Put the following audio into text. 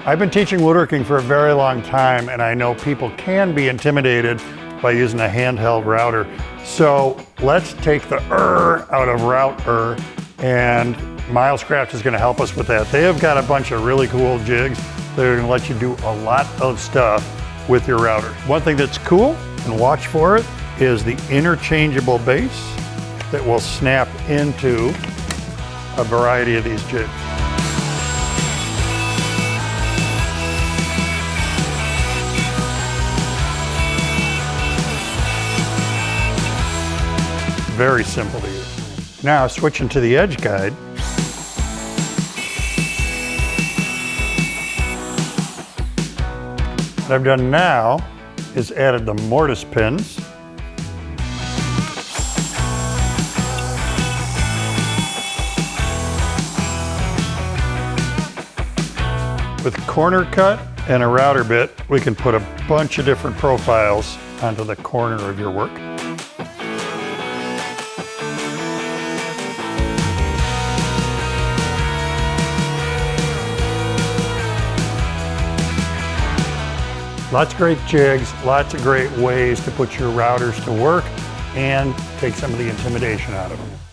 I've been teaching woodworking for a very long time, and I know people can be intimidated by using a handheld router. So let's take the out of router, and Milescraft is gonna help us with that. They have got a bunch of really cool jigs that are gonna let you do a lot of stuff with your router. One thing that's cool, and watch for it, is the interchangeable base that will snap into a variety of these jigs. Very simple to use. Now switching to the edge guide. What I've done now is added the mortise pins. With CornerCut and a router bit, we can put a bunch of different profiles onto the corner of your work. Lots of great jigs, lots of great ways to put your routers to work and take some of the intimidation out of them.